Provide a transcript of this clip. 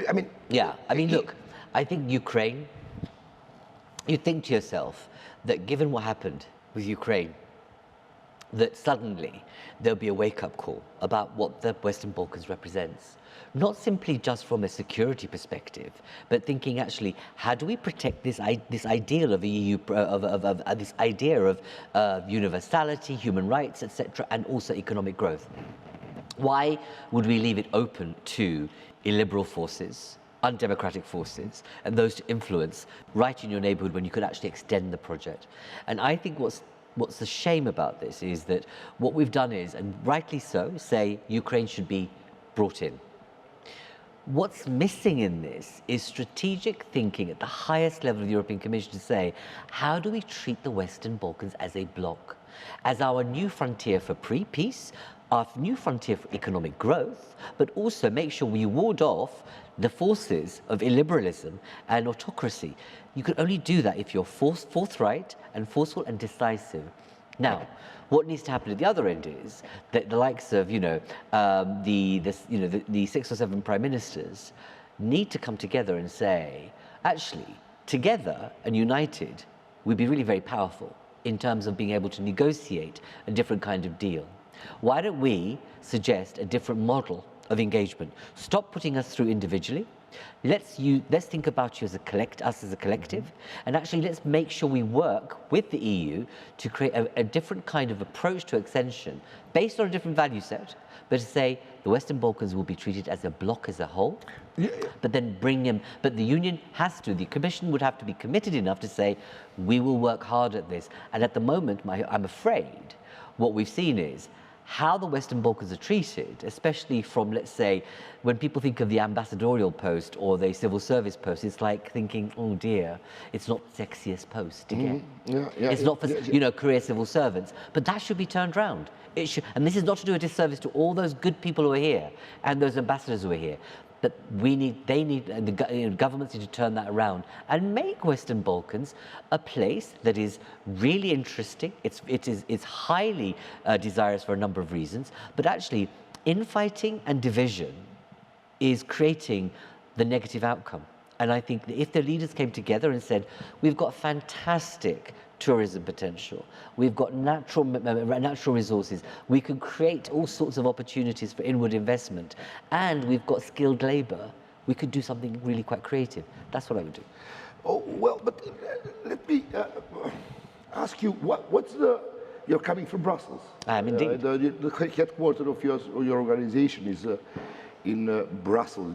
I mean... Yeah, I mean, look, I think Ukraine, you think to yourself that given what happened with Ukraine, that suddenly there'll be a wake-up call about what the Western Balkans represents. Not simply just from a security perspective, but thinking actually, how do we protect this ideal of EU, this idea of universality, human rights, etc., and also economic growth? Why would we leave it open to illiberal forces, undemocratic forces, and those to influence right in your neighborhood when you could actually extend the project? And I think what's the shame about this is that what we've done is, and rightly so, say Ukraine should be brought in. What's missing in this is strategic thinking at the highest level of the European Commission to say, how do we treat the Western Balkans as a bloc, as our new frontier for peace, our new frontier for economic growth, but also make sure we ward off the forces of illiberalism and autocracy. You can only do that if you're forthright and forceful and decisive. Now, what needs to happen at the other end is that the likes of, the 6 or 7 prime ministers need to come together and say, actually, together and united, we'd be really very powerful in terms of being able to negotiate a different kind of deal. Why don't we suggest a different model of engagement? Stop putting us through individually. Let's think about you as us as a collective, and actually let's make sure we work with the EU to create a different kind of approach to extension based on a different value set, but to say the Western Balkans will be treated as a bloc as a whole, but then but the Union the Commission would have to be committed enough to say, we will work hard at this. And at the moment, I'm afraid, what we've seen is how the Western Balkans are treated, especially from, let's say, when people think of the ambassadorial post or the civil service post, it's like thinking, oh dear, it's not the sexiest post to get. It's not for, career civil servants. But that should be turned around. It should, and this is not to do a disservice to all those good people who are here and those ambassadors who are here. But the governments need to turn that around and make Western Balkans a place that is really interesting. It's highly desirous for a number of reasons, but actually infighting and division is creating the negative outcome. And I think that if the leaders came together and said, we've got fantastic tourism potential, we've got natural resources, we can create all sorts of opportunities for inward investment, and we've got skilled labor, we could do something really quite creative. That's what I would do. Oh, well, but let me ask you, you're coming from Brussels. I am indeed. The headquarters of your organization is in Brussels.